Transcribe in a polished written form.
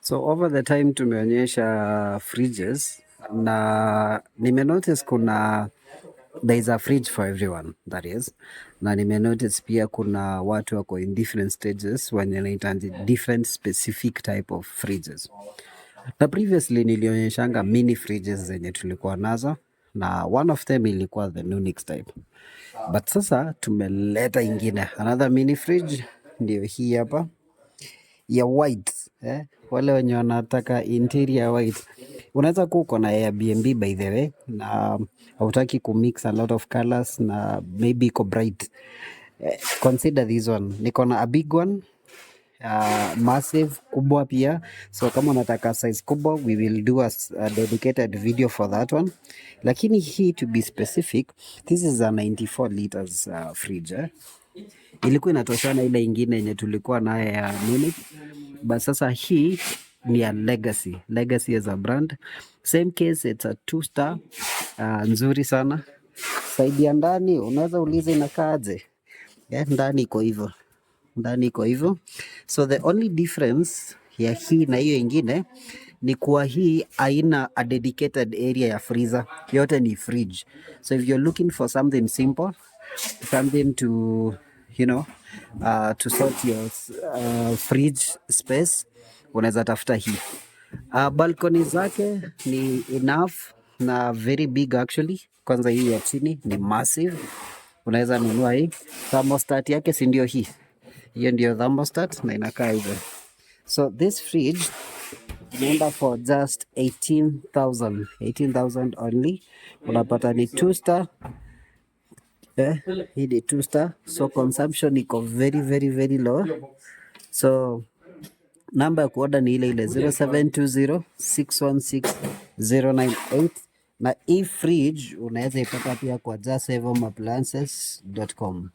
So over the time tumeonyesha fridges na nimenotice there is a fridge for everyone, that is, na nimenotice pia kuna watu wako in different stages wenye wanahitaji different specific type of fridges. Na previously nilionyeshanga mini fridges zenye tulikuwa nazo na one of them ilikuwa the Nunix type. But sasa tumeleta ingine, another mini fridge, ndio hii hapa ya white wale wenye wanataka interior white. Unaweza kuwa uko na Airbnb by the way na hautaki kumix a lot of colors na maybe iko bright, consider this one. Niko na a big one, massive kubwa pia, so kama unataka size kubwa we will do a dedicated video for that one, lakini hii to be specific, this is a 94 liters fridge ilikuwa inatoshana ile ingine yenye tulikuwa naye ya Munich, but sasa hii ni ya Legacy as a brand. Same case, it's a 2-star, nzuri sana. Saidi ya ndani unaweza uliza inakaaje? Ndani iko hivyo. So the only difference ya hii na hiyo ingine ni kuwa hii haina a dedicated area ya freezer, yote ni fridge. So if you're looking for something simple, something to to sort your fridge space, unaweza tafuta hii. Balcony zake ni enough na very big actually. Kwanza hii ya chini ni massive, unaweza nunua hii. Thermostat yake si ndio hii? Hiyo ndio thermostat na inakaa hivyo. So this fridge inaenda for just 18,000 only. Unapata ni 2-star. Hii ni 2-star, so consumption iko very low. So namba ya kuorder ni ile 0720616098, na hii fridge unaweza ipata pia kwa justsavehomeappliances.com.